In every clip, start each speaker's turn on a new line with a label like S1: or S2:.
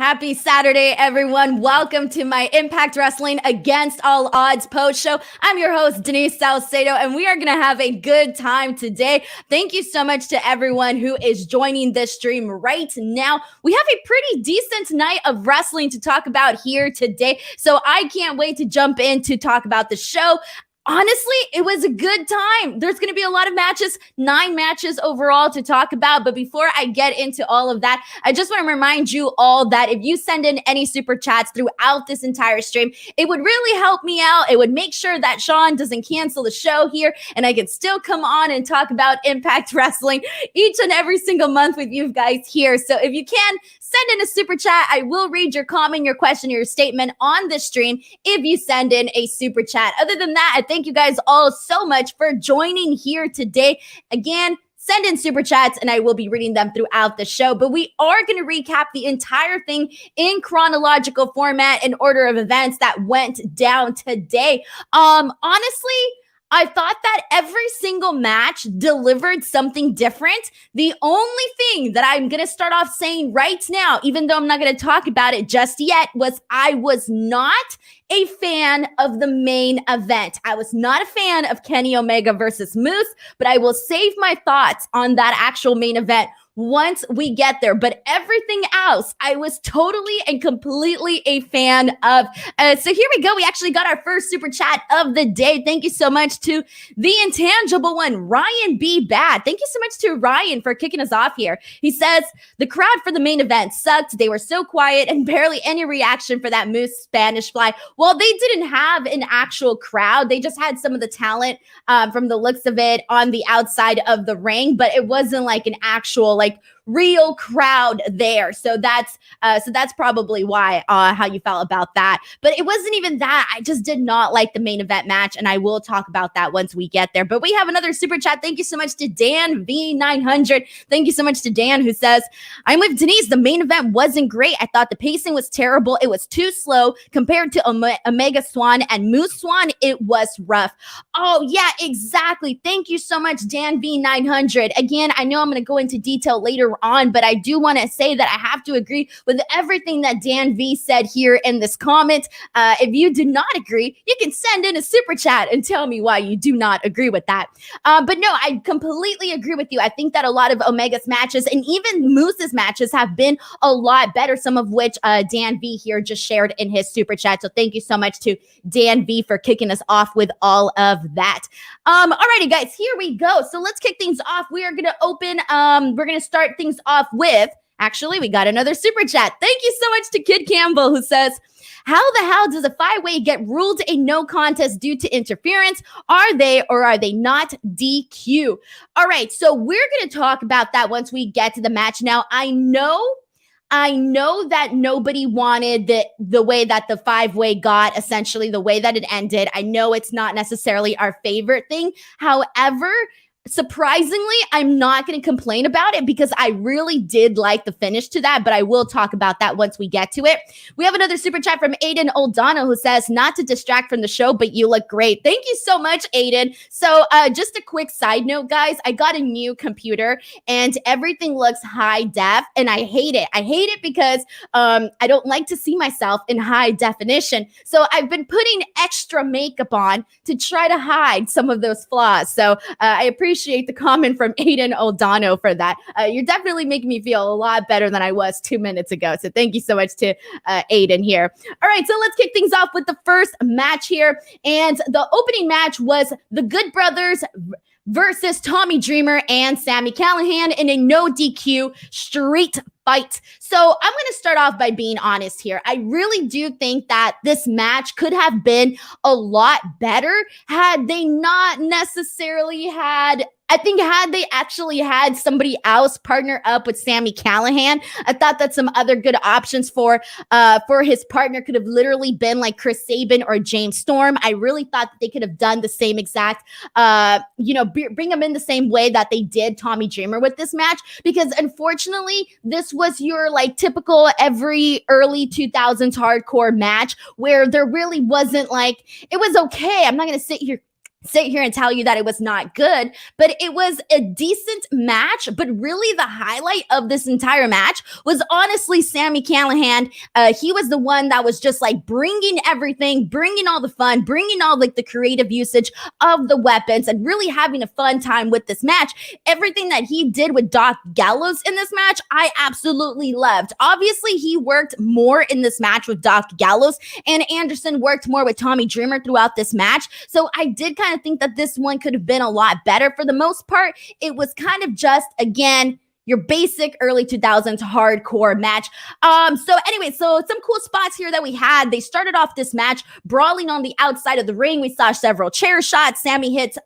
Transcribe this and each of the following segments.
S1: Happy Saturday, everyone. Welcome to my Impact Wrestling Against All Odds post show. I'm your host, Denise Salcedo, and we are going to have a good time today. Thank you so much to everyone who is joining this stream right now. We have a pretty decent night of wrestling to talk about here today, so I can't wait to jump in to talk about the show. Honestly, it was a good time. There's going to be a lot of matches, 9 matches overall to talk about. But before I get into all of that, I just want to remind you all that if you send in any super chats throughout this entire stream, it would really help me out. It would make sure that Sean doesn't cancel the show here and I can still come on and talk about Impact Wrestling each and every single month with you guys here. So if you can, send in a super chat. I will read your comment, your question, your statement on the stream if you send in a super chat. Other than that, I thank you guys all so much for joining here today. Again, send in super chats and I will be reading them throughout the show. But we are going to recap the entire thing in chronological format in order of events that went down today. Honestly, I thought that every single match delivered something different. The only thing that I'm going to start off saying right now, even though I'm not going to talk about it just yet, was I was not a fan of the main event. I was not a fan of Kenny Omega versus Moose, but I will save my thoughts on that actual main event once we get there. But everything else, I was totally and completely a fan of. So here we go. We actually got our first super chat of the day. Thank you so much to the intangible one, Ryan B. Bad. Thank you so much to Ryan for kicking us off here. He says, the crowd for the main event sucked. They were so quiet and barely any reaction for that Moose Spanish Fly. Well, they didn't have an actual crowd. They just had some of the talent from the looks of it on the outside of the ring, but it wasn't like an actual real crowd there. So that's probably why how you felt about that. But it wasn't even that. I just did not like the main event match, and I will talk about that once we get there. But we have another super chat. Thank you so much to Dan V900. Thank you so much to Dan, who says, I'm with Denise. The main event wasn't great. I thought the pacing was terrible. It was too slow compared to Omega Swann and Moose Swann. It was rough. Oh yeah, exactly. Thank you so much, Dan V900. Again, I know I'm going to go into detail later on, but I do want to say that I have to agree with everything that Dan V said here in this comment. If you do not agree, you can send in a super chat and tell me why you do not agree with that. But no, I completely agree with you. I think that a lot of Omega's matches and even Moose's matches have been a lot better, some of which Dan V here just shared in his super chat. So thank you so much to Dan V for kicking us off with all of that. Alrighty, guys, here we go. So let's kick things off. We are going to open, we're going to start things off with, actually, we got another super chat. Thank you so much to Kid Campbell, who says, how the hell does a 5-way get ruled a no contest due to interference? Are they or are they not DQ? All right, so we're going to talk about that once we get to the match. Now, I know that nobody wanted the way that the 5-way got, essentially the way that it ended. I know it's not necessarily our favorite thing. However, surprisingly, I'm not going to complain about it because I really did like the finish to that, but I will talk about that once we get to it. We have another super chat from Aiden Oldana, who says, not to distract from the show, but you look great. Thank you so much, Aiden. So just a quick side note, guys, I got a new computer and everything looks high def and I hate it. I hate it because I don't like to see myself in high definition. So I've been putting extra makeup on to try to hide some of those flaws. So I appreciate the comment from Aiden Oldano for that. You're definitely making me feel a lot better than I was 2 minutes ago. So thank you so much to Aiden here. All right, so let's kick things off with the first match here. And the opening match was the Good Brothers versus Tommy Dreamer and Sami Callihan in a no DQ street fight. So I'm going to start off by being honest here. I really do think that this match could have been a lot better had they not necessarily had, I think had they actually had somebody else partner up with Sami Callihan. I thought that some other good options for his partner could have literally been like Chris Sabin or James Storm. I really thought that they could have done the same exact, bring them in the same way that they did Tommy Dreamer with this match, because unfortunately this was your like typical every early 2000s hardcore match where there really wasn't like, it was okay. I'm not going to sit here sit here and tell you that it was not good, but it was a decent match. But really the highlight of this entire match was honestly Sami Callihan. He was the one that was just like bringing everything, bringing all the fun, bringing all like the creative usage of the weapons, and really having a fun time with this match. Everything that he did with Doc Gallows in this match, I absolutely loved. Obviously, he worked more in this match with Doc Gallows, and Anderson worked more with Tommy Dreamer throughout this match. So I did kind of think that this one could have been a lot better. For the most part, it was kind of just, again, your basic early 2000s hardcore match. So some cool spots here that we had. They started off this match brawling on the outside of the ring. We saw several chair shots. Sami hits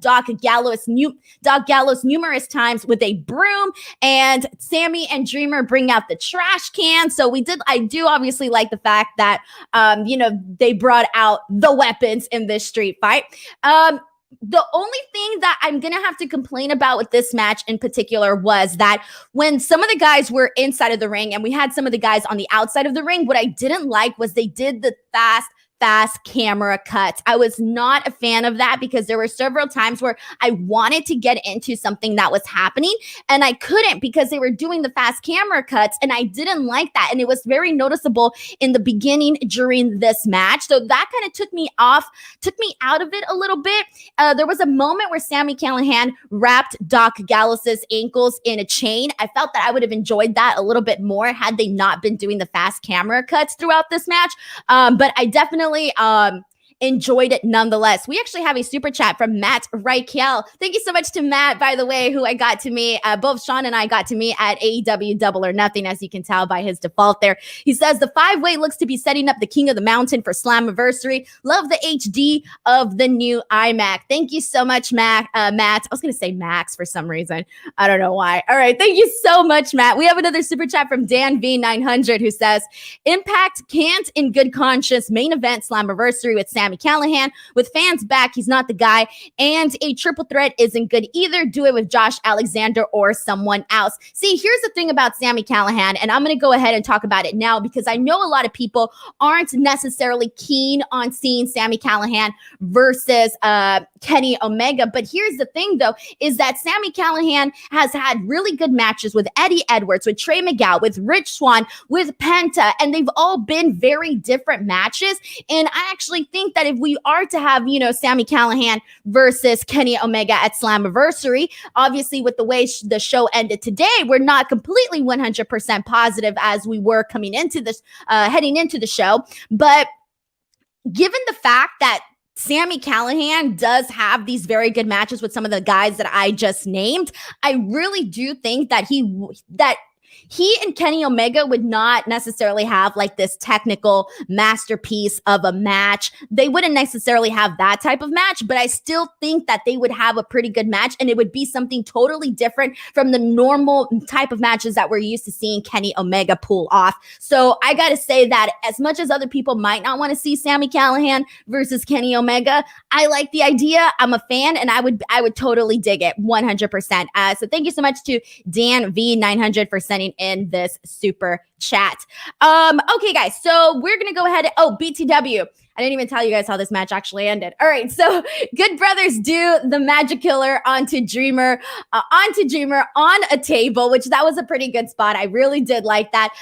S1: Doc Gallows numerous times with a broom, and Sami and Dreamer bring out the trash can. So I do obviously like the fact that, they brought out the weapons in this street fight. The only thing that I'm going to have to complain about with this match in particular was that when some of the guys were inside of the ring and we had some of the guys on the outside of the ring, what I didn't like was they did the fast camera cuts. I was not a fan of that because there were several times where I wanted to get into something that was happening and I couldn't because they were doing the fast camera cuts, and I didn't like that. And it was very noticeable in the beginning during this match. So that kind of took me out of it a little bit. There was a moment where Sami Callihan wrapped Doc Gallows's ankles in a chain. I felt that I would have enjoyed that a little bit more had they not been doing the fast camera cuts throughout this match. But I definitely enjoyed it nonetheless. We actually have a super chat from Matt Reichel. Thank you so much to Matt, by the way, who I got to meet. Both Sean and I got to meet at AEW Double or Nothing, as you can tell by his default there. He says, the 5-way looks to be setting up the King of the Mountain for Slammiversary. Love the HD of the new iMac. Thank you so much, Matt. I was going to say Max for some reason. I don't know why. All right. Thank you so much, Matt. We have another super chat from Dan V900 who says, Impact can't in good conscience main event Slammiversary with Sami Callihan. With fans back, he's not the guy, and a triple threat isn't good either. Do it with Josh Alexander or someone else. See, here's the thing about Sami Callihan, and I'm going to go ahead and talk about it now because I know a lot of people aren't necessarily keen on seeing Sami Callihan versus Kenny Omega. But here's the thing, though, is that Sami Callihan has had really good matches with Eddie Edwards, with Trey Miguel, with Rich Swann, with Penta, and they've all been very different matches. And I actually think that if we are to have, Sami Callihan versus Kenny Omega at Slammiversary, obviously with the way the show ended today, we're not completely 100% positive as we were coming into this, heading into the show. But given the fact that Sami Callihan does have these very good matches with some of the guys that I just named, I really do think that he and Kenny Omega would not necessarily have like this technical masterpiece of a match. They wouldn't necessarily have that type of match, but I still think that they would have a pretty good match, and it would be something totally different from the normal type of matches that we're used to seeing Kenny Omega pull off. So I got to say that as much as other people might not want to see Sami Callihan versus Kenny Omega, I like the idea. I'm a fan, and I would totally dig it 100%. So thank you so much to Dan V900 for sending in this super chat. Okay, guys, so we're gonna go ahead. BTW. I didn't even tell you guys how this match actually ended. All right, so Good Brothers do the Magic Killer onto Dreamer on a table, which that was a pretty good spot. I really did like that.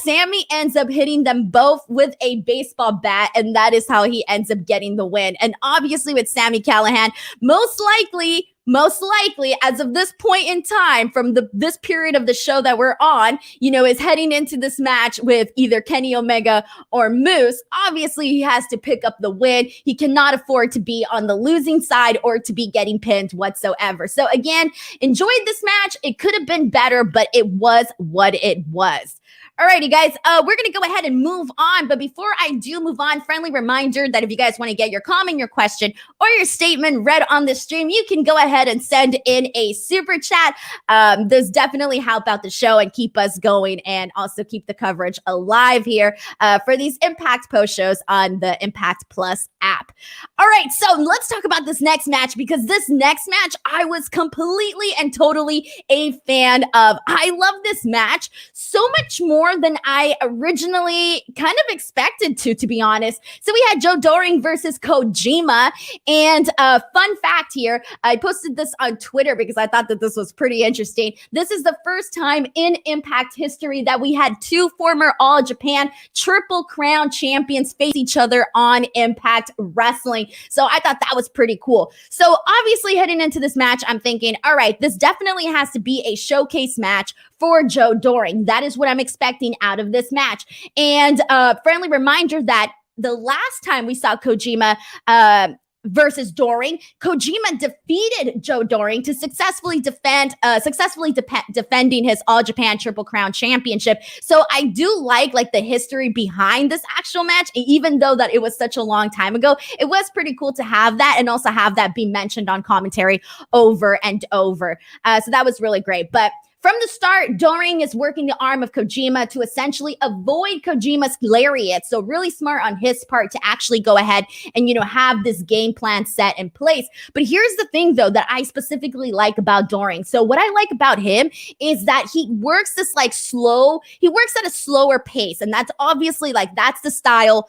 S1: Sami ends up hitting them both with a baseball bat, and that is how he ends up getting the win. And obviously with Sami Callihan, most likely, as of this point in time, from this period of the show that we're on, is heading into this match with either Kenny Omega or Moose. Obviously, he has to pick up the win. He cannot afford to be on the losing side or to be getting pinned whatsoever. So again, enjoyed this match. It could have been better, but it was what it was. Alrighty, guys, we're going to go ahead and move on. But before I do move on, friendly reminder that if you guys want to get your comment, your question, or your statement read on the stream, you can go ahead and send in a super chat. Those definitely help out the show and keep us going, and also keep the coverage alive here for these Impact post shows on the Impact Plus app. All right, so let's talk about this next match, because this next match I was completely and totally a fan of. I love this match so much more more than I originally kind of expected to be honest. So we had Doering versus Kojima. And fun fact here, I posted this on Twitter because I thought that this was pretty interesting. This is the first time in Impact history that we had two former All Japan Triple Crown champions face each other on Impact Wrestling. So I thought that was pretty cool. So obviously heading into this match, I'm thinking, all right, this definitely has to be a showcase match for Doering. That is what I'm expecting out of this match. And friendly reminder that the last time we saw Kojima versus Doering, Kojima defeated Doering to successfully defending his All Japan Triple Crown Championship. So I do like the history behind this actual match, even though that it was such a long time ago. It was pretty cool to have that and also have that be mentioned on commentary over and over. So that was really great. But from the start, Doering is working the arm of Kojima to essentially avoid Kojima's lariat. So really smart on his part to actually go ahead and, have this game plan set in place. But here's the thing, though, that I specifically like about Doering. So what I like about him is that he works this he works at a slower pace. And that's obviously that's the style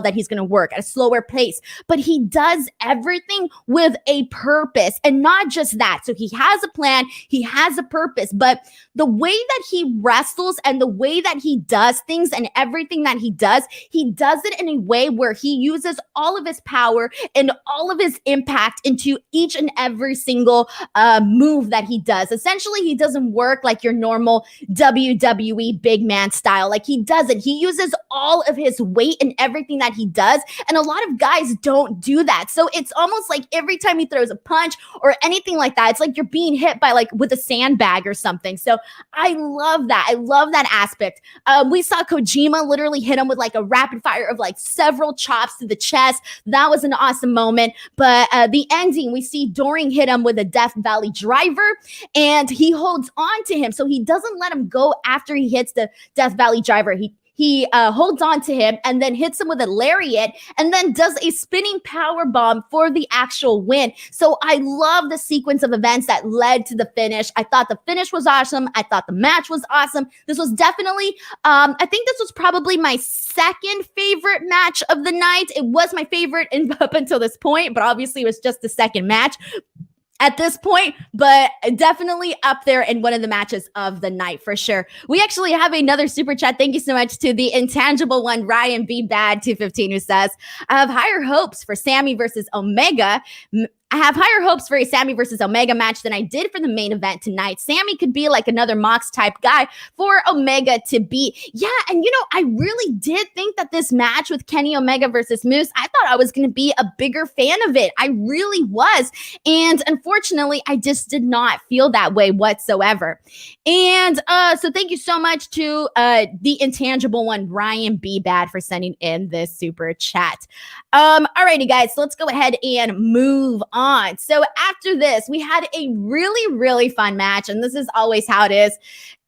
S1: that he's going to work at a slower pace. But he does everything with a purpose, and not just that. So he has a plan, he has a purpose. But the way that he wrestles and the way that he does things and everything that he does it in a way where he uses all of his power and all of his impact into each and every single move that he does. Essentially, he doesn't work like your normal WWE big man style. He doesn't. He uses all of his weight in everything that he does. And a lot of guys don't do that. So it's almost like every time he throws a punch or anything like that, it's like you're being hit by with a sandbag or something. So I love that. I love that aspect. We saw Kojima literally hit him with a rapid fire of several chops to the chest. That was an awesome moment. But the ending, we see Doering hit him with a Death Valley driver, and he holds on to him. So he doesn't let him go after he hits the Death Valley driver. He holds on to him and then hits him with a lariat and then does a spinning power bomb for the actual win. So I love the sequence of events that led to the finish. I thought the finish was awesome. I thought the match was awesome. This was definitely, I think this was probably my second favorite match of the night. It was my favorite up until this point, but obviously it was just the second match at this point, but definitely up there in one of the matches of the night for sure. We actually have another super chat. Thank you so much to the intangible one, Ryan B. Bad 215, who says, I have higher hopes for Sami versus Omega. I have higher hopes for a Sami versus Omega match than I did for the main event tonight. Sami could be another Mox type guy for Omega to beat. Yeah, and I really did think that this match with Kenny Omega versus Moose, I thought I was going to be a bigger fan of it. I really was. And unfortunately, I just did not feel that way whatsoever. And so thank you so much to the intangible one, Ryan B. Bad, for sending in this super chat. Alrighty, guys, so let's go ahead and move on. So after this, we had a really, really fun match, and this is always how it is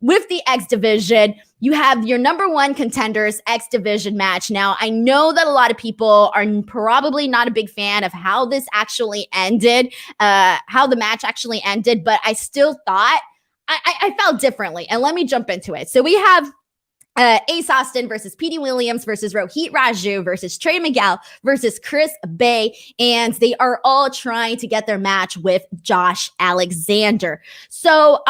S1: with the X Division. You have your number one contenders X Division match. Now, I know that a lot of people are probably not a big fan of how this actually ended, how the match actually ended, but I still thought I felt differently, and let me jump into it. So we have Ace Austin versus Petey Williams versus Rohit Raju versus Trey Miguel versus Chris Bay, and they are all trying to get their match with Josh Alexander. So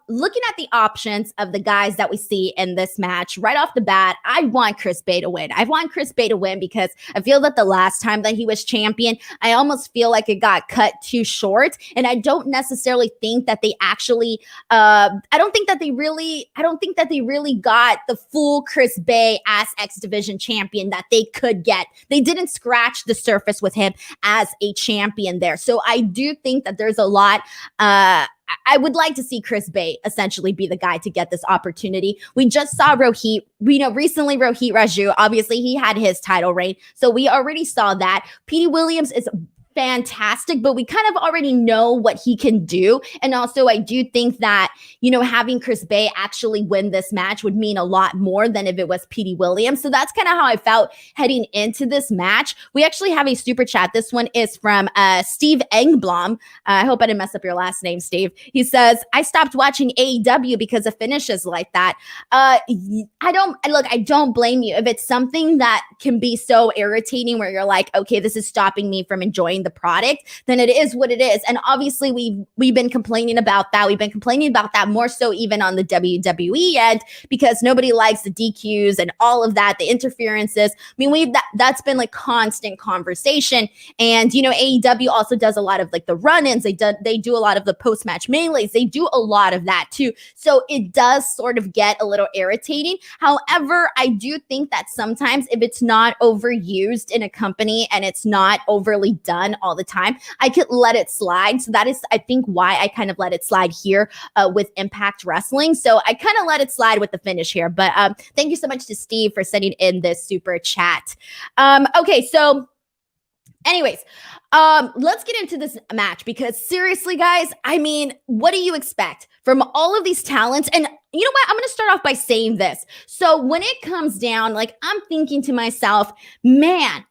S1: looking at the options of the guys that we see in this match, right off the bat, I want Chris Bay to win. I want Chris Bay to win because I feel that the last time that he was champion, I almost feel like it got cut too short, and I don't necessarily think that they actually, I don't think that they really got the full Chris Bay as X Division champion that they could get. They didn't scratch the surface with him as a champion there. So I do think that there's a lot. I would like to see Chris Bay essentially be the guy to get this opportunity. We just saw Rohit, recently Rohit Raju. Obviously, he had his title reign. So we already saw that. Petey Williams is fantastic, but we kind of already know what he can do. And also, I do think that, having Chris Bey actually win this match would mean a lot more than if it was Petey Williams. So that's kind of how I felt heading into this match. We actually have a super chat. This one is from Steve Engblom. I hope I didn't mess up your last name, Steve. He says, I stopped watching AEW because of finishes like that. I don't blame you. If it's something that can be so irritating where you're like, okay, this is stopping me from enjoying the product, then it is what it is. And obviously we've been complaining about that. We've been complaining about that more so even on the WWE end, because nobody likes the DQs and all of that, the interferences. I mean, that's been like constant conversation. And, AEW also does a lot of like the run-ins. They do a lot of the post-match melees. They do a lot of that too. So it does sort of get a little irritating. However, I do think that sometimes if it's not overused in a company and it's not overly done all the time, I could let it slide. So that is, I think, why I kind of let it slide here with Impact Wrestling. So I kind of let it slide with the finish here. But thank you so much to Steve for sending in this super chat. Okay, so anyways, let's get into this match, because seriously, guys, I mean, what do you expect from all of these talents? And you know what? I'm going to start off by saying this. So when it comes down, like, I'm thinking to myself, man,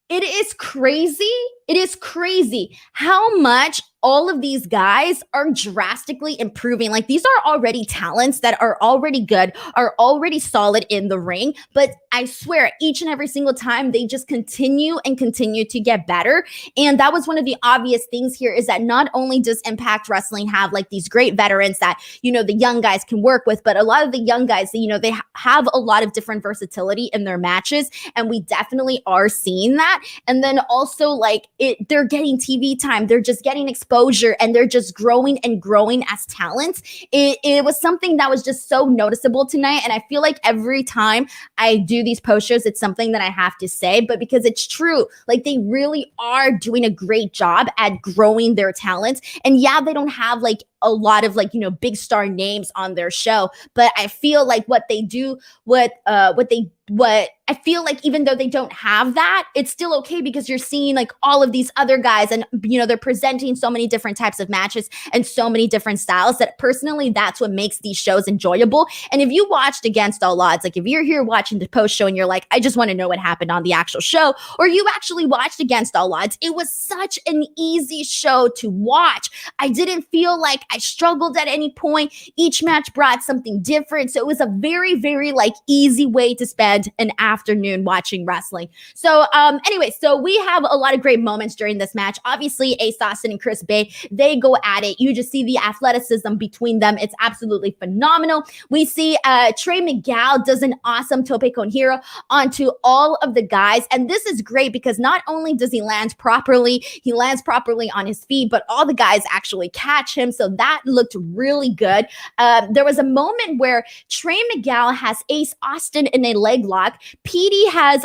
S1: it is crazy. It is crazy how much all of these guys are drastically improving. Like, these are already talents that are already good, are already solid in the ring. But I swear, each and every single time, they just continue and continue to get better. And that was one of the obvious things here, is that not only does Impact Wrestling have like these great veterans that, the young guys can work with, but a lot of the young guys, they have a lot of different versatility in their matches. And we definitely are seeing that. And then also, like, they're getting TV time. They're just getting exposure, and they're just growing and growing as talents. It was something that was just so noticeable tonight. And I feel like every time I do these post shows, it's something that I have to say, but because it's true, like, they really are doing a great job at growing their talents. And yeah, they don't have like a lot of like, big star names on their show, but I feel like what they do, what I feel like, even though they don't have that, it's still okay, because you're seeing like all of these other guys, and they're presenting so many different types of matches and so many different styles, that personally, that's what makes these shows enjoyable. And if you watched Against All Odds, like if you're here watching the post show and you're like, I just want to know what happened on the actual show, or you actually watched Against All Odds, it was such an easy show to watch. I didn't feel like I struggled at any point. Each match brought something different. So it was a very, very like easy way to spend an afternoon watching wrestling. So anyway, so we have a lot of great moments during this match. Obviously, Ace Austin and Chris Bey, they go at it. You just see the athleticism between them. It's absolutely phenomenal. We see Trey Miguel does an awesome tope con hero onto all of the guys. And this is great, because not only does he land properly, he lands properly on his feet, but all the guys actually catch him. So that looked really good. There was a moment where Trey Miguel has Ace Austin in a leg lock. Petey has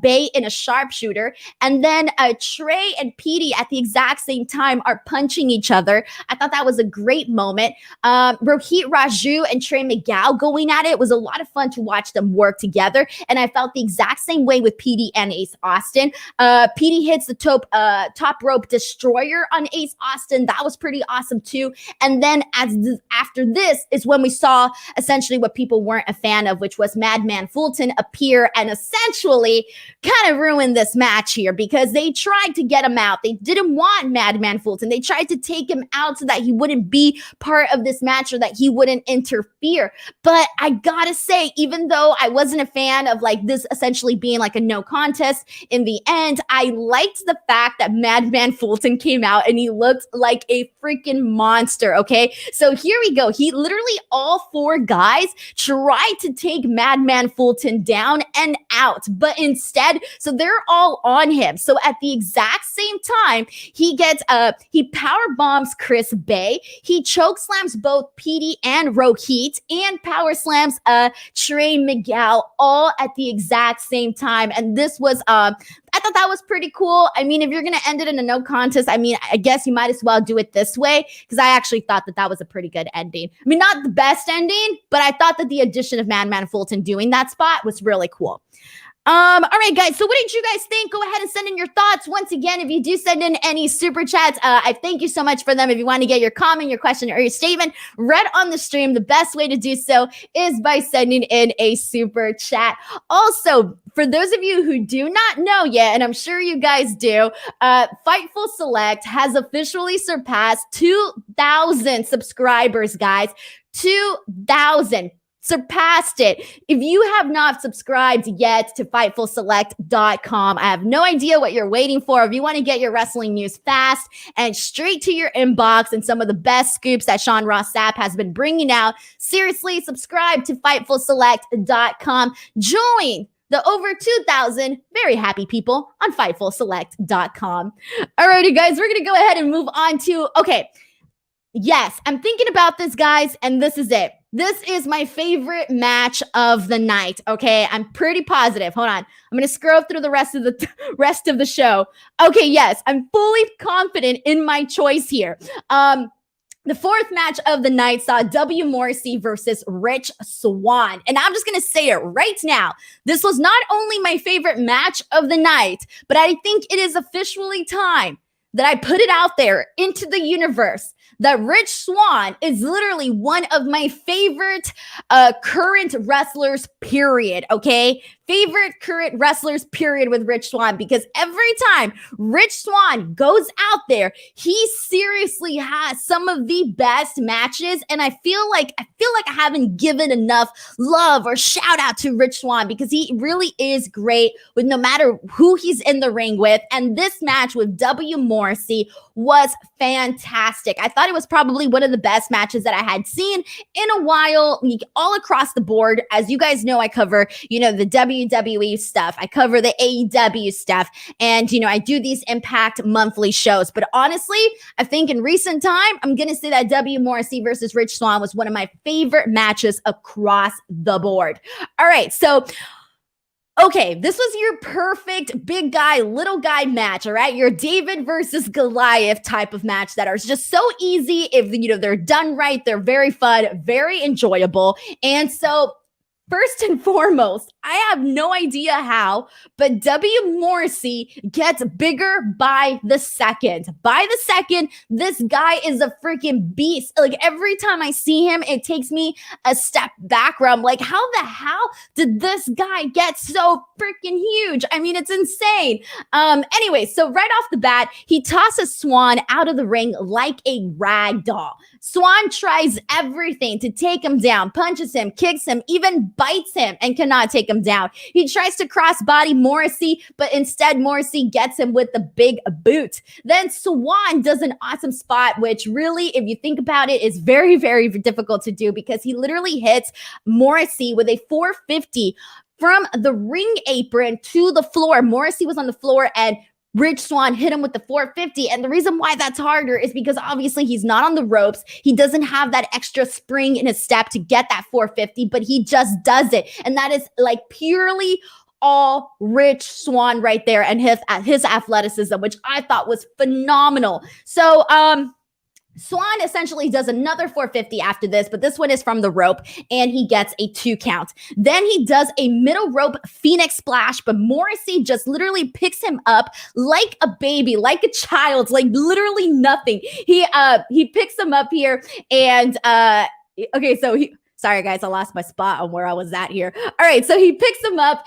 S1: Bey in a sharpshooter. And then Trey and Petey at the exact same time are punching each other. I thought that was a great moment. Rohit Raju and Trey Miguel going at it was a lot of fun to watch them work together. And I felt the exact same way with Petey and Ace Austin. Petey hits the top rope destroyer on Ace Austin. That was pretty awesome too. And then after this is when we saw essentially what people weren't a fan of, which was Madman Fulton appear and essentially kind of ruin this match here, because they tried to get him out. They didn't want Madman Fulton. They tried to take him out so that he wouldn't be part of this match, or that he wouldn't interfere. But I gotta say, even though I wasn't a fan of like this essentially being like a no contest, in the end, I liked the fact that Madman Fulton came out and he looked like a freaking monster. Okay, so here we go. He literally, all four guys tried to take Madman Fulton down and out, but instead, so they're all on him. So at the exact same time, he power bombs Chris Bey. He choke slams both Petey and Rohit, and power slams Trey Miguel, all at the exact same time. And this was I thought that was pretty cool. I mean, if you're going to end it in a no contest, I mean, I guess you might as well do it this way, because I actually thought that was a pretty good ending. I mean, not the best ending, but I thought that the addition of Madman Fulton doing that spot was really cool. All right, guys. So what did you guys think? Go ahead and send in your thoughts. Once again, if you do send in any super chats, I thank you so much for them. If you want to get your comment, your question, or your statement read on the stream, the best way to do so is by sending in a super chat. Also, for those of you who do not know yet, and I'm sure you guys do, Fightful Select has officially surpassed 2,000 subscribers, guys. 2,000. Surpassed it. If you have not subscribed yet to FightfulSelect.com, I have no idea what you're waiting for. If you want to get your wrestling news fast and straight to your inbox and some of the best scoops that Sean Ross Sapp has been bringing out, seriously, subscribe to FightfulSelect.com. Join the over 2,000 very happy people on FightfulSelect.com. Alrighty, guys, we're going to go ahead and move on to, okay, yes, I'm thinking about this, guys, and this is it. This is my favorite match of the night, okay? I'm pretty positive. Hold on. I'm going to scroll through the rest of the show. Okay, yes, I'm fully confident in my choice here. The fourth match of the night saw W. Morrissey versus Rich Swann. And I'm just going to say it right now. This was not only my favorite match of the night, but I think it is officially time that I put it out there into the universe that Rich Swann is literally one of my favorite current wrestlers, period, okay? Favorite current wrestlers, period, with Rich Swann, because every time Rich Swann goes out there, he seriously has some of the best matches, and I feel like I haven't given enough love or shout out to Rich Swann because he really is great with no matter who he's in the ring with, and this match with W. Morrissey was fantastic. I thought it was probably one of the best matches that I had seen in a while, all across the board. As you guys know, I cover, the WWE stuff. I cover the AEW stuff. And, I do these Impact monthly shows. But honestly, I think in recent time, I'm going to say that W. Morrissey versus Rich Swann was one of my favorite matches across the board. All right, so okay, this was your perfect big guy, little guy match, all right? Your David versus Goliath type of match that are just so easy. If, they're done right, they're very fun, very enjoyable. And so first and foremost, I have no idea how, but W. Morrissey gets bigger by the second. By the second, this guy is a freaking beast. Like every time I see him, it takes me a step back where I'm like, how the hell did this guy get so freaking huge? I mean, it's insane. Anyway, so right off the bat, he tosses Swann out of the ring like a rag doll. Swann tries everything to take him down, punches him, kicks him, even bites him, and cannot take him down. He tries to crossbody Morrissey, but instead Morrissey gets him with the big boot. Then Swann does an awesome spot, which really, if you think about it, is very, very difficult to do because he literally hits Morrissey with a 450 from the ring apron to the floor. Morrissey was on the floor and Rich Swann hit him with the 450. And the reason why that's harder is because obviously he's not on the ropes. He doesn't have that extra spring in his step to get that 450, but he just does it. And that is like purely all Rich Swann right there and his athleticism, which I thought was phenomenal. So, Swann essentially does another 450 after this, but this one is from the rope, and he gets a 2 count. Then he does a middle rope Phoenix splash, but Morrissey just literally picks him up like a baby, like a child, like literally nothing. He picks him up here, and okay, so sorry, guys, I lost my spot on where I was at here. All right, so he picks him up.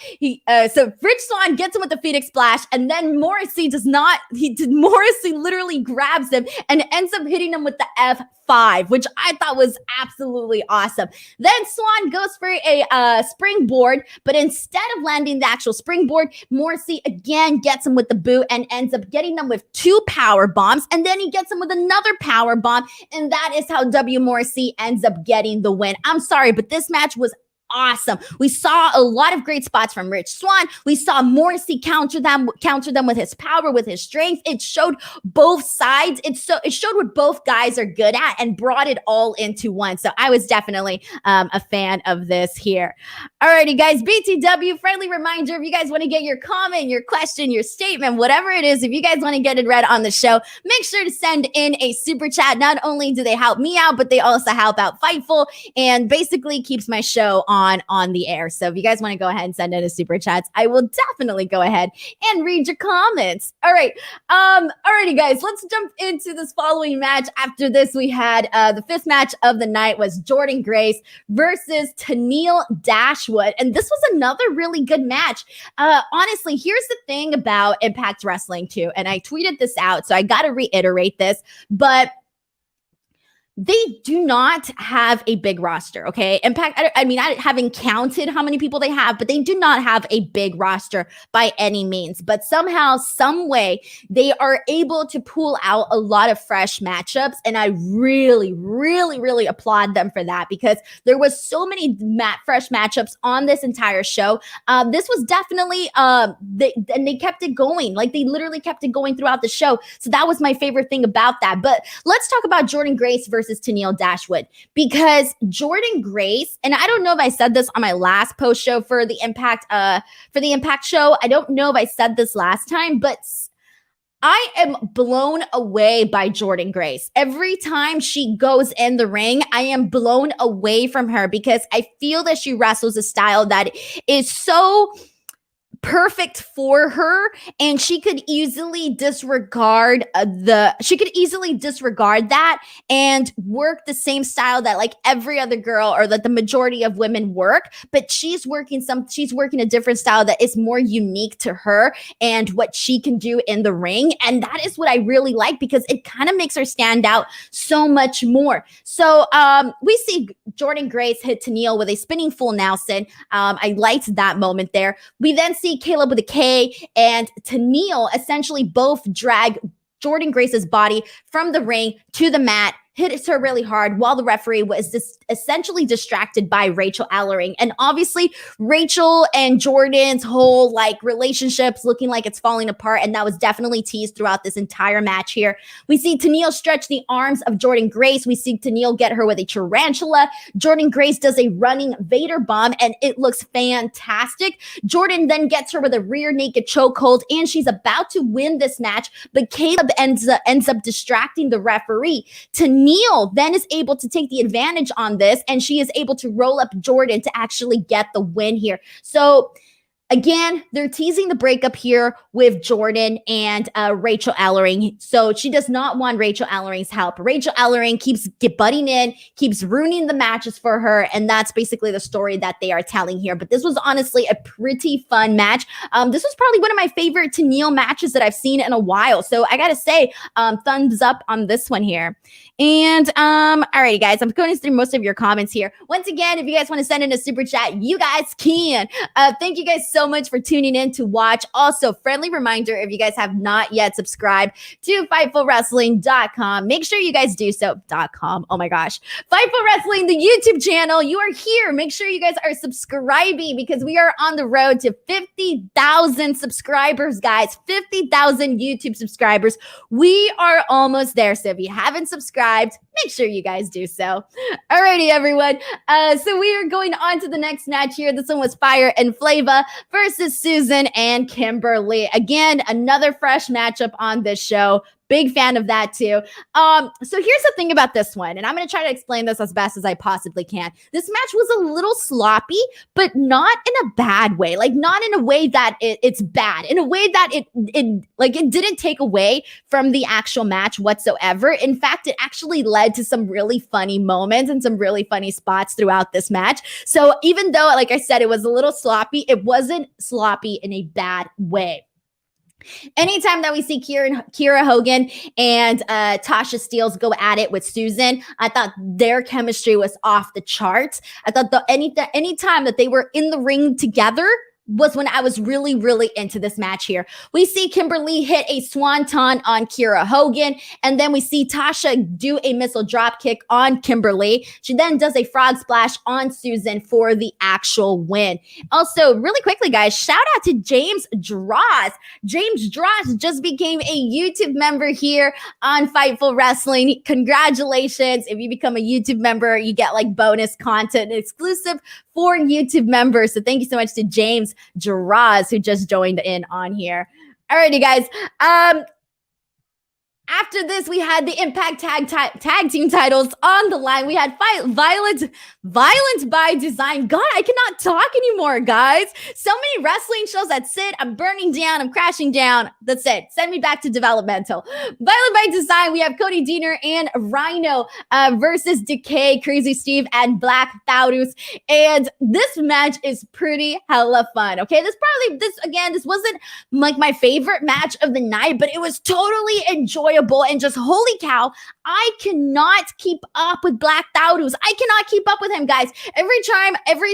S1: So Rich Swann gets him with the Phoenix Splash, and then Morrissey Morrissey literally grabs him and ends up hitting him with the F5, which I thought was absolutely awesome. Then Swann goes for a springboard, but instead of landing the actual springboard, Morrissey again gets him with the boot and ends up getting them with 2 power bombs, and then he gets him with another power bomb, and that is how W. Morrissey ends up getting the win. I'm sorry, but this match was awesome. We saw a lot of great spots from Rich Swann. We saw Morrissey counter them with his power, with his strength. It showed both sides. It showed what both guys are good at and brought it all into one. So I was definitely a fan of this here. Alrighty, guys, BTW, friendly reminder, if you guys want to get your comment, your question, your statement, whatever it is, if you guys want to get it read on the show, make sure to send in a super chat. Not only do they help me out, but they also help out Fightful and basically keeps my show on on the air. So if you guys want to go ahead and send in a super chats, I will definitely go ahead and read your comments. All right. Alrighty, guys, let's jump into this following match. After this, we had the fifth match of the night was Jordynne Grace versus Tenille Dashwood. And this was another really good match. Honestly, here's the thing about Impact Wrestling too. And I tweeted this out, so I got to reiterate this, but they do not have a big roster, okay? Impact, I mean, I haven't counted how many people they have, but they do not have a big roster by any means. But somehow, some way, they are able to pull out a lot of fresh matchups. And I really, really, really applaud them for that, because there was so many fresh matchups on this entire show. This was definitely, and they kept it going. Like, they literally kept it going throughout the show. So that was my favorite thing about that. But let's talk about Jordynne Grace versus Tenille Dashwood, because Jordynne Grace, and I don't know if I said this on my last post show for the Impact show. I don't know if I said this last time, but I am blown away by Jordynne Grace. Every time she goes in the ring, I am blown away from her, because I feel that she wrestles a style that is so perfect for her, and she could easily disregard that and work the same style that like every other girl or that the majority of women work, but she's working a different style that is more unique to her and what she can do in the ring. And that is what I really like, because it kind of makes her stand out so much more. So we see Jordynne Grace hit Tenille with a spinning full Nelson. I liked that moment there. We then see Caleb with a K and Tenille essentially both drag Jordynne Grace's body from the ring to the mat, hits her really hard, while the referee was essentially distracted by Rachel Ellering. And obviously, Rachel and Jordynne's whole like relationships looking like it's falling apart, and that was definitely teased throughout this entire match here. We see Tenille stretch the arms of Jordynne Grace. We see Tenille get her with a tarantula. Jordynne Grace does a running Vader bomb, and it looks fantastic. Jordynne then gets her with a rear naked chokehold, and she's about to win this match, but Caleb ends up distracting the referee. Tenille then is able to take the advantage on this, and she is able to roll up Jordynne to actually get the win here. So again, they're teasing the breakup here with Jordynne and Rachel Ellering. So she does not want Rachel Ellering's help. Rachel Ellering keeps butting in, keeps ruining the matches for her, and that's basically the story that they are telling here. But this was honestly a pretty fun match. This was probably one of my favorite Tenille matches that I've seen in a while. So I gotta say, thumbs up on this one here. And alrighty, guys, I'm going through most of your comments here. Once again, if you guys want to send in a super chat, you guys can. Thank you guys so much for tuning in to watch. Also, friendly reminder, if you guys have not yet subscribed to FightfulWrestling.com, make sure you guys do so. .com. Oh my gosh. Fightful Wrestling, the YouTube channel. You are here. Make sure you guys are subscribing, because we are on the road to 50,000 subscribers, guys. 50,000 YouTube subscribers. We are almost there. So if you haven't subscribed, make sure you guys do so. Alrighty, everyone. So we are going on to the next match here. This one was Fire and Flava versus Susan and Kimberly. Again, another fresh matchup on this show. Big fan of that too. So here's the thing about this one, and I'm going to try to explain this as best as I possibly can. This match was a little sloppy, but not in a bad way. Like, not in a way that it's bad. In a way that it didn't take away from the actual match whatsoever. In fact, it actually led to some really funny moments and some really funny spots throughout this match. So even though, like I said, it was a little sloppy, it wasn't sloppy in a bad way. Anytime that we see Kiera Hogan and Tasha Steelz go at it with Susan, I thought their chemistry was off the charts. I thought any time that they were in the ring together was when I was really, really into this match here. We see Kimberly hit a swanton on Kiera Hogan, and then we see Tasha do a missile drop kick on Kimberly. She then does a frog splash on Susan for the actual win. Also, really quickly, guys, shout out to James Dross. James Dross just became a YouTube member here on Fightful Wrestling. Congratulations. If you become a YouTube member, you get like bonus content exclusive for YouTube members. So thank you so much to James Dross, who just joined in on here. Alrighty, guys. After this, we had the Impact tag team titles on the line. We had violence by design. God, I cannot talk anymore, guys. So many wrestling shows. That's it. I'm burning down. I'm crashing down. That's it. Send me back to developmental. Violent by design. We have Cody Deonna and Rhino versus Decay, Crazy Steve, and Black Taurus. And this match is pretty hella fun. Okay, this wasn't like my favorite match of the night, but it was totally enjoyable. And just holy cow, I cannot keep up with Black Taurus. I cannot keep up with him, guys. Every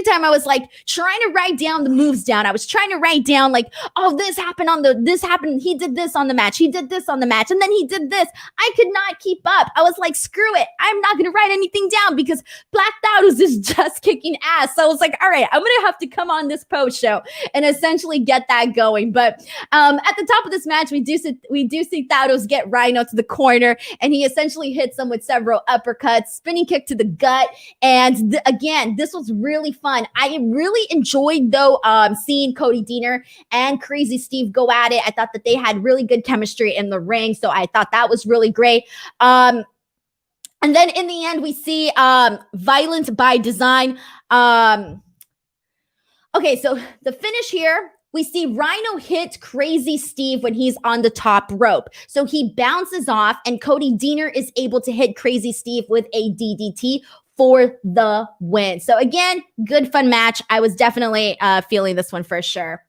S1: time I was like trying to write down the moves down. I was trying to write down like, oh, this happened. He did this on the match. He did this on the match. And then he did this. I could not keep up. I was like, screw it. I'm not going to write anything down because Black Taurus is just kicking ass. So I was like, all right, I'm going to have to come on this post show and essentially get that going. But at the top of this match, we do see Taurus get Rhino to the corner, and he essentially hits him with several uppercuts, spinning kick to the gut. And again, this was really fun. I really enjoyed though seeing Cody Deonna and Crazy Steve go at it. I thought that they had really good chemistry in the ring, so I thought that was really great. And then in the end, we see violence by design. Okay, so the finish here, we see Rhino hit Crazy Steve when he's on the top rope. So he bounces off, and Cody Deonna is able to hit Crazy Steve with a DDT for the win. So again, good fun match. I was definitely feeling this one for sure.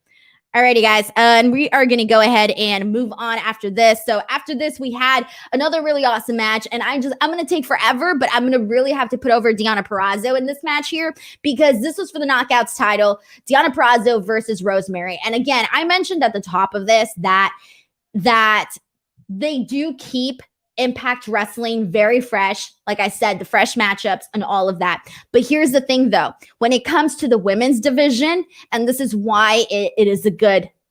S1: Alrighty, guys, and we are going to go ahead and move on after this. So after this, we had another really awesome match, and I'm going to take forever, but I'm going to really have to put over Deonna Purrazzo in this match here because this was for the Knockouts title, Deonna Purrazzo versus Rosemary. And again, I mentioned at the top of this that they do keep Impact Wrestling very fresh. Like I said, the fresh matchups and all of that. But here's the thing though, when it comes to the women's division, and this is why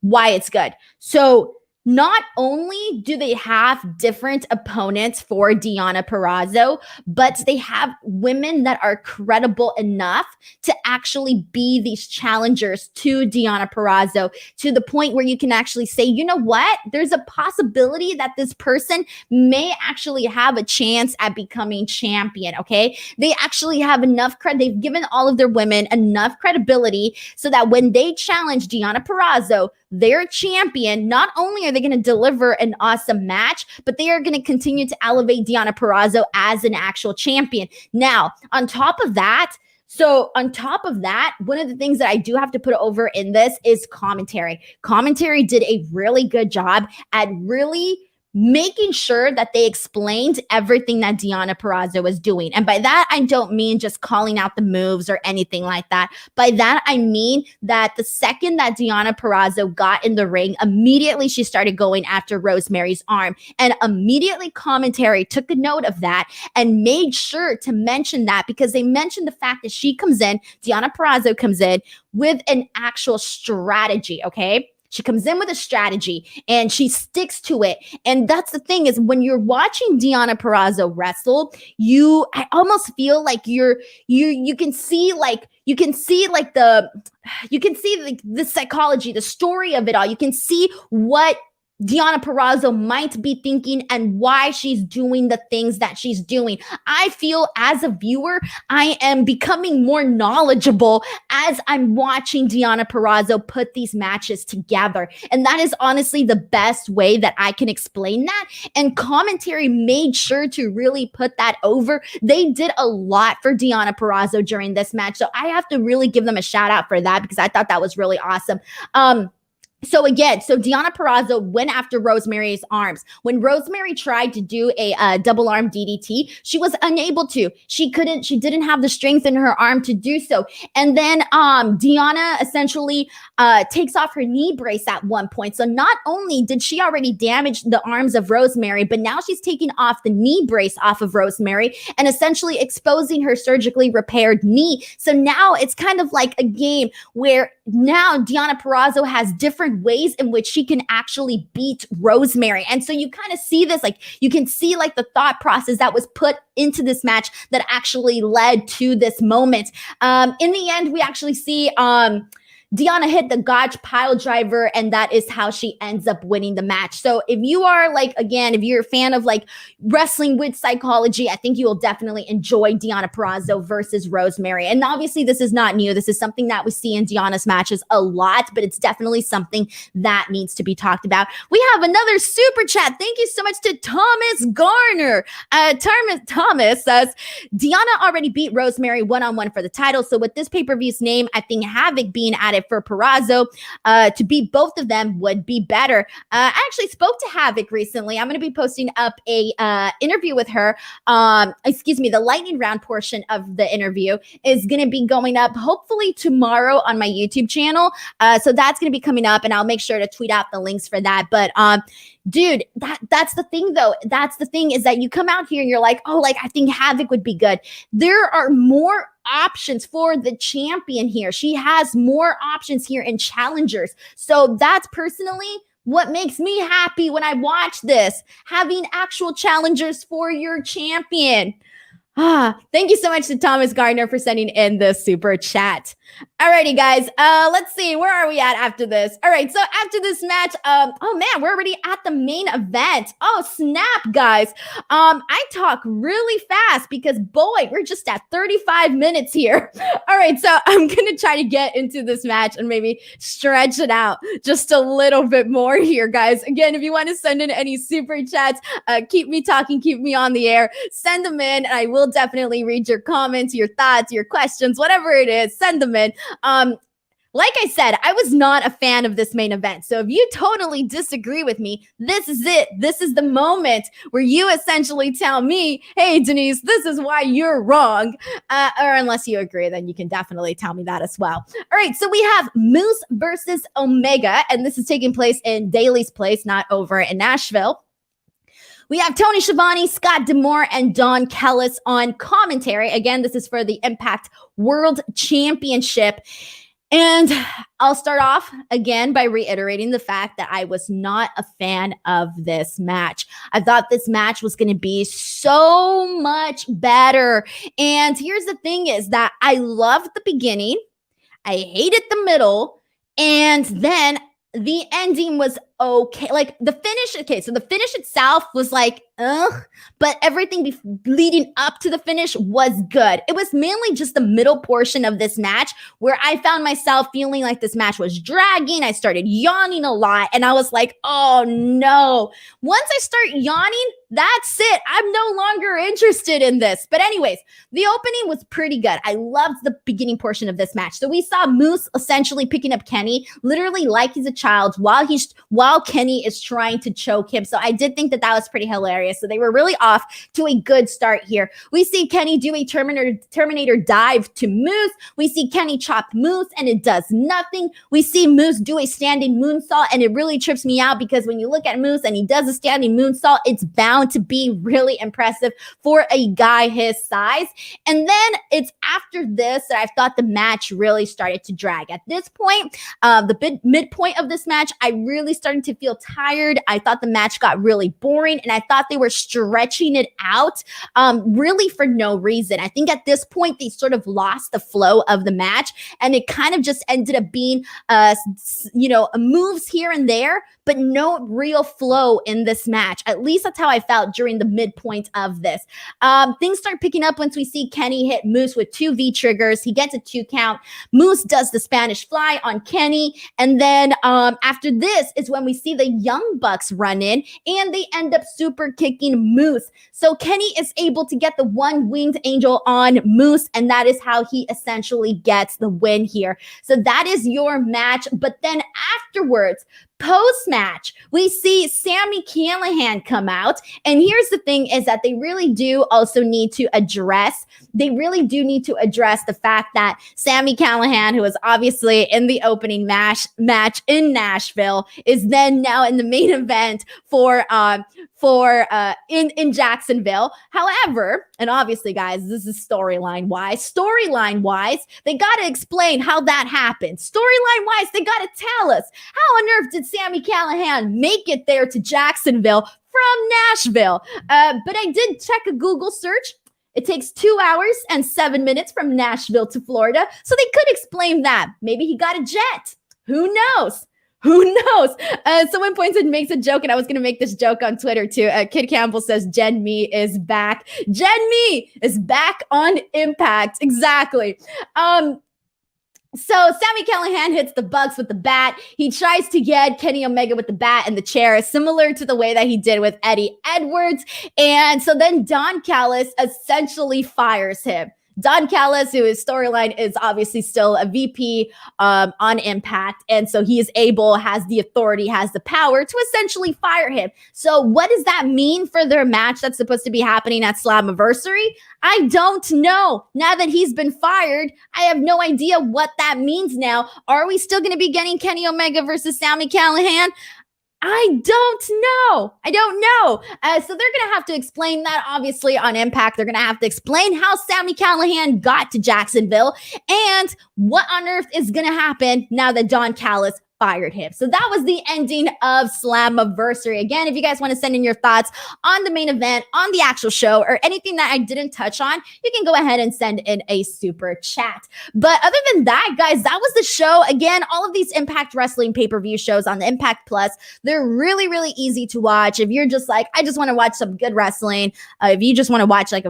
S1: why it's good. So not only do they have different opponents for Deonna Purrazzo, but they have women that are credible enough to actually be these challengers to Deonna Purrazzo, to the point where you can actually say, you know what? There's a possibility that this person may actually have a chance at becoming champion, okay? They actually have enough credit. They've given all of their women enough credibility so that when they challenge Deonna Purrazzo, their champion, not only are they going to deliver an awesome match, but they are going to continue to elevate Deonna Purrazzo as an actual champion. Now, on top of that, one of the things that I do have to put over in this is commentary. Commentary did a really good job at really making sure that they explained everything that Deonna Purrazzo was doing. And by that, I don't mean just calling out the moves or anything like that. By that, I mean that the second that Deonna Purrazzo got in the ring, immediately she started going after Rosemary's arm. And immediately commentary took a note of that and made sure to mention that, because they mentioned the fact that Deonna Purrazzo comes in with an actual strategy, okay? She comes in with a strategy and she sticks to it. And that's the thing, is when you're watching Deonna Purrazzo wrestle, I almost feel like you can see the psychology, the story of it all. You can see what Deonna Purrazzo might be thinking and why she's doing the things that she's doing. I feel as a viewer, I am becoming more knowledgeable as I'm watching Deonna Purrazzo put these matches together. And that is honestly the best way that I can explain that. And commentary made sure to really put that over. They did a lot for Deonna Purrazzo during this match. So I have to really give them a shout out for that, because I thought that was really awesome. So Deonna Purrazzo went after Rosemary's arms. When Rosemary tried to do a double arm DDT, she was unable to. She didn't have the strength in her arm to do so. And then Deonna essentially takes off her knee brace at one point. So not only did she already damage the arms of Rosemary, but now she's taking off the knee brace off of Rosemary and essentially exposing her surgically repaired knee. So now it's kind of like a game where now Deonna Purrazzo has different ways in which she can actually beat Rosemary. And so you kind of see this, like you can see like the thought process that was put into this match that actually led to this moment. In the end, we actually see Deonna hit the gotch pile driver, and that is how she ends up winning the match. So if you are if you're a fan of wrestling with psychology, I think you will definitely enjoy Deonna Purrazzo versus Rosemary. And obviously this is not new. This is something that we see in Deonna's matches a lot, but it's definitely something that needs to be talked about. We have another super chat. Thank you so much to Thomas Garner. Thomas says, Deonna already beat Rosemary one-on-one for the title. So with this pay-per-view's name, I think Havoc being added for Purrazzo to beat both of them would be better. I actually spoke to Havoc recently. I'm going to be posting up a interview with her. The lightning round portion of the interview is going to be going up hopefully tomorrow on my YouTube channel. So that's going to be coming up, and I'll make sure to tweet out the links for that. But dude, that's the thing though. That's the thing, is that you come out here and you're like, I think Havoc would be good. There are more options for the champion here. She has more options here in challengers. So that's personally what makes me happy when I watch this, having actual challengers for your champion. Thank you so much to Thomas Gardner for sending in the super chat. Alrighty, guys. Let's see. Where are we at after this? All right. So after this match, we're already at the main event. Oh, snap, guys. I talk really fast because, boy, we're just at 35 minutes here. All right. So I'm going to try to get into this match and maybe stretch it out just a little bit more here, guys. Again, if you want to send in any super chats, keep me talking, keep me on the air, send them in, and I will definitely read your comments, your thoughts, your questions, whatever it is, send them in. Like I said, I was not a fan of this main event. So if you totally disagree with me, this is it. This is the moment where you essentially tell me, hey, Denise, this is why you're wrong. Or unless you agree, then you can definitely tell me that as well. All right, so we have Moose versus Omega, and this is taking place in Daly's place, not over in Nashville. We have Tony Schiavone, Scott D'Amore, and Don Callis on commentary. Again, this is for the Impact World Championship. And I'll start off again by reiterating the fact that I was not a fan of this match. I thought this match was going to be so much better. And here's the thing, is that I loved the beginning. I hated the middle. And then the ending was okay. The finish, okay, so the finish itself was but everything leading up to the finish was good. It was mainly just the middle portion of this match where I found myself feeling like this match was dragging. I started yawning a lot, and I was like, oh no. Once I start yawning, that's it. I'm no longer interested in this. But anyways, the opening was pretty good. I loved the beginning portion of this match. So we saw Moose essentially picking up Kenny, literally like he's a child, while Kenny is trying to choke him. So I did think that was pretty hilarious. So they were really off to a good start here. We see Kenny do a Terminator dive to Moose. We see Kenny chop Moose, and it does nothing. We see Moose do a standing moonsault, and it really trips me out because when you look at Moose and he does a standing moonsault, it's bound to be really impressive for a guy his size. And then it's after this that I thought the match really started to drag. At this point, the midpoint of this match, I really started to feel tired. I thought the match got really boring, and I thought they were stretching it out really for no reason. I think at this point they sort of lost the flow of the match, and it kind of just ended up being moves here and there, but no real flow in this match. At least that's how I felt during the midpoint of this. Things start picking up once we see Kenny hit Moose with 2 V triggers. He gets a 2 count. Moose does the Spanish fly on Kenny, and then after this is when we see the Young Bucks run in, and they end up super kicking Moose. So Kenny is able to get the one winged angel on Moose, and that is how he essentially gets the win here. So that is your match. But then afterwards, post-match, we see Sami Callihan come out. And here's the thing, is that they really do also need to address the fact that Sami Callihan, who was obviously in the opening match in Nashville, is then now in the main event in Jacksonville. However, and obviously, guys, this is storyline wise, they got to explain how that happened. Storyline wise, they got to tell us, how on earth did Sami Callihan make it there to Jacksonville from Nashville? But I did check a Google search, It takes 2 hours and 7 minutes from Nashville to Florida. So they could explain that. Maybe he got a jet. Who knows? Who knows? Someone points and makes a joke, and I was going to make this joke on Twitter too. Kid Campbell says, Jen Me is back. Jen Me is back on Impact. Exactly. So Sami Callihan hits the Bucks with the bat. He tries to get Kenny Omega with the bat and the chair, similar to the way that he did with Eddie Edwards. And so then Don Callis essentially fires him. Don Callis, who his storyline is obviously still a VP on Impact. And so he is able, has the authority, has the power to essentially fire him. So what does that mean for their match that's supposed to be happening at Slammiversary? I don't know. Now that he's been fired, I have no idea what that means now. Are we still going to be getting Kenny Omega versus Sami Callihan? I don't know. So they're going to have to explain that, obviously, on Impact. They're going to have to explain how Sami Callihan got to Jacksonville and what on earth is going to happen now that Don Callis fired him. So that was the ending of Slammiversary. Again, if you guys want to send in your thoughts on the main event, on the actual show, or anything that I didn't touch on, you can go ahead and send in a super chat. But other than that, guys, that was the show. Again, all of these Impact Wrestling pay-per-view shows on the Impact Plus, they're really, really easy to watch. If you're just like, I just want to watch some good wrestling, if you just want to watch like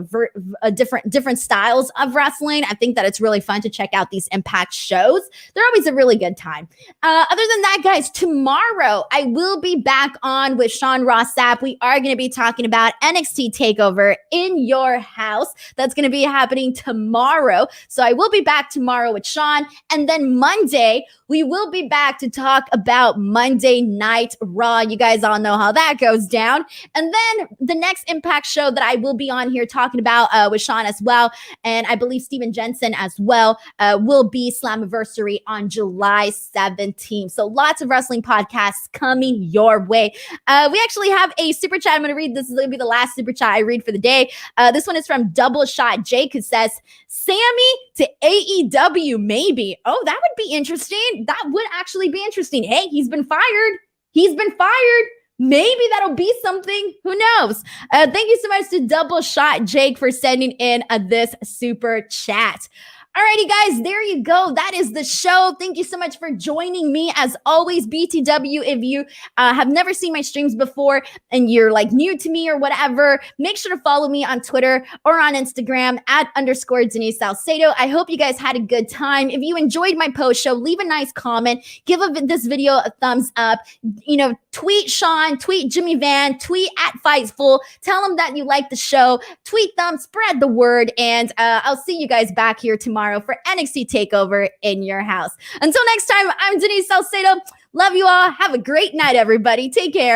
S1: a different styles of wrestling, I think that it's really fun to check out these Impact shows. They're always a really good time. Other than that, guys, tomorrow I will be back on with Sean Ross Sapp. We are going to be talking about NXT TakeOver in your house. That's going to be happening tomorrow. So I will be back tomorrow with Sean. And then Monday, we will be back to talk about Monday Night Raw. You guys all know how that goes down. And then the next Impact show that I will be on here talking about with Sean as well, and I believe Steven Jensen as well, will be Slammiversary on July 17th. So lots of wrestling podcasts coming your way. We actually have a super chat I'm going to read. This is going to be the last super chat I read for the day. This one is from Double Shot Jake, who says, Sami to AEW, maybe. Oh, that would be interesting. That would actually be interesting. Hey, he's been fired. Maybe that'll be something. Who knows? Thank you so much to Double Shot Jake for sending in this super chat. Alrighty, guys, there you go. That is the show. Thank you so much for joining me. As always, BTW, if you have never seen my streams before and you're like new to me or whatever, make sure to follow me on Twitter or on Instagram @_ Denise Salcedo. I hope you guys had a good time. If you enjoyed my post show, leave a nice comment. Give this video a thumbs up. Tweet Sean, tweet Jimmy Van, tweet @Fightful. Tell them that you like the show. Tweet them, spread the word, and I'll see you guys back here tomorrow for NXT TakeOver in your house. Until next time, I'm Denise Salcedo. Love you all. Have a great night, everybody. Take care.